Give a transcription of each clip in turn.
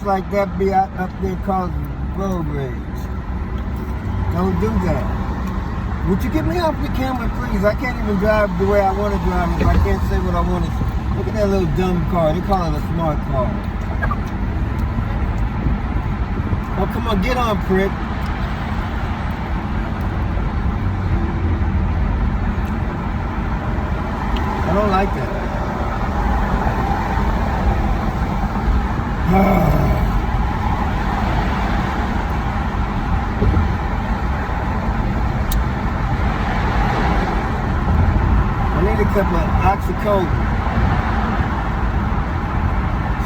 like that be out up there causing road rage. Don't do that. Would you get me off the camera, please? I can't even drive the way I want to drive if I can't say what I want to say. Look at that little dumb car. They call it a smart car. Oh, come on, get on, prick. I don't like that. I need a cup of oxycodone.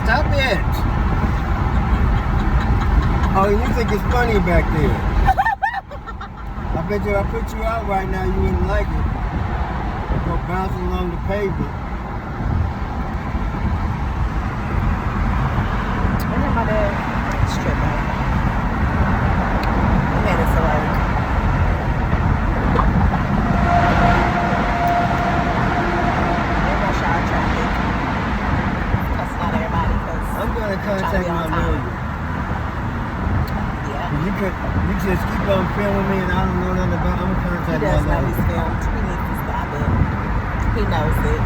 Stop it! Oh, you think it's funny back there? I bet you if I put you out right now, you wouldn't like it. Go bouncing along the pavement. I know how to strip it. I made it so like. Rush hour traffic. Cussing out everybody because I'm going to contact my lawyer. Yeah. You just keep on filming me and I don't know nothing about it. I'm going to He contact does my know lawyer. he's filmed. He needs to stop it. He knows it.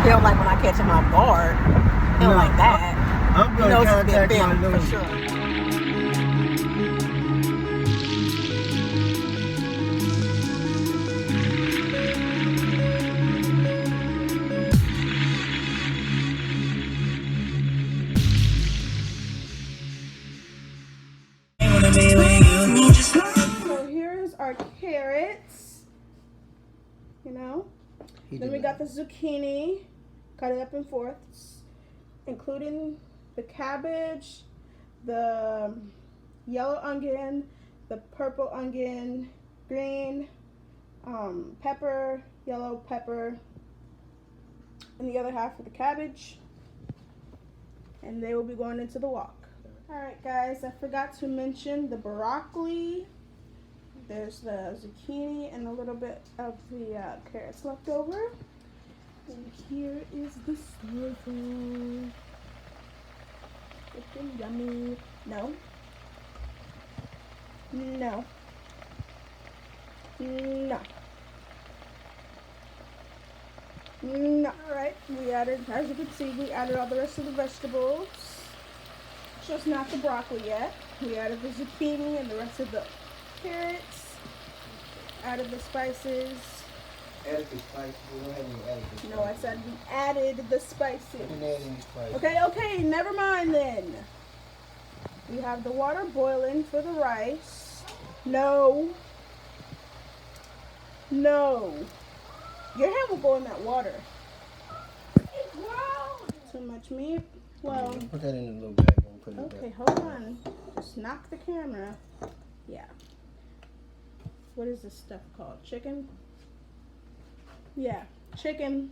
He don't like when I catch him off guard. He don't like that. I'm He going knows to he's been contact my filmed lawyer. for sure. So here's our carrots, you know. Then we got the zucchini, cut it up in fourths, including the cabbage, the yellow onion, the purple onion, green pepper, yellow pepper, and the other half of the cabbage. And they will be going into the wok. Alright guys, I forgot to mention the broccoli. There's the zucchini and a little bit of the carrots left over. And here is the swivel. Looking yummy. No. No. No. No. Alright, we added, as you can see, we added all the rest of the vegetables. Just not the broccoli yet. We added the zucchini and the rest of the carrots. Added the spices. Added the spices. We don't have any added the spices. No, I said we added the spices. We didn't add any spices. Okay, never mind then. We have the water boiling for the rice. No. No. Your hand will go in that water. Too much meat? Well. Put that in a little bag and put it Okay, back. hold on. Just knock the camera. Yeah. What is this stuff called? Chicken? Yeah, chicken.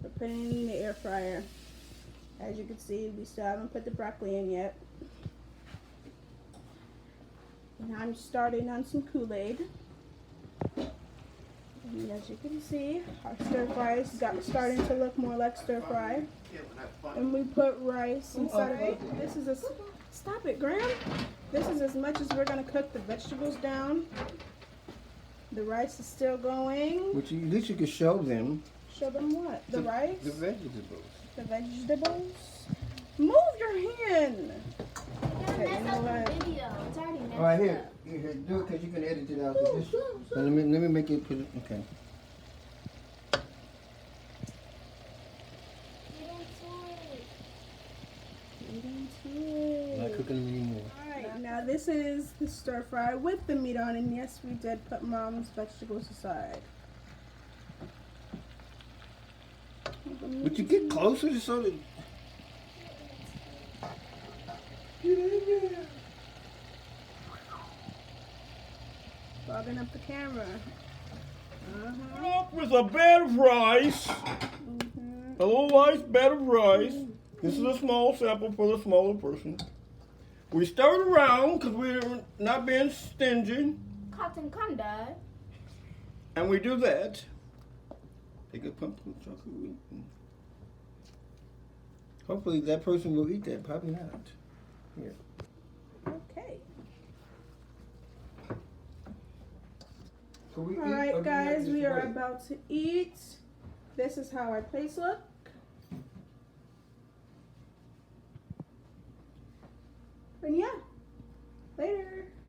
We're putting it in the air fryer. As you can see, we still haven't put the broccoli in yet. And I'm starting on some Kool-Aid. And as you can see, our stir fry is starting to look more like stir fry. And we put rice inside of it. This is stop it, Graham. This is as much as we're gonna cook the vegetables down. The rice is still going. Which at least you could show them. Show them what? The rice? The vegetables. The vegetables? Move your hand. Okay, you know what? It's already messed All right, here, up. here, do it because you can edit it out. So let me make it. Put it. Okay. I'm not cooking them anymore. Alright, now this is the stir fry with the meat on, and yes, we did put Mom's vegetables aside. But you get closer so that. Get in there. Fogging up the camera. Up with a bed of rice. A little nice bed of rice. This is a small sample for the smaller person. We stir it around because we're not being stingy. Cotton conda. And we do that. Take a pumpkin chocolate wheat. Hopefully that person will eat that. Probably not. Okay. So we All eat, or right, do we guys, just we are wait? about to eat. This is how our plates look. And yeah, later.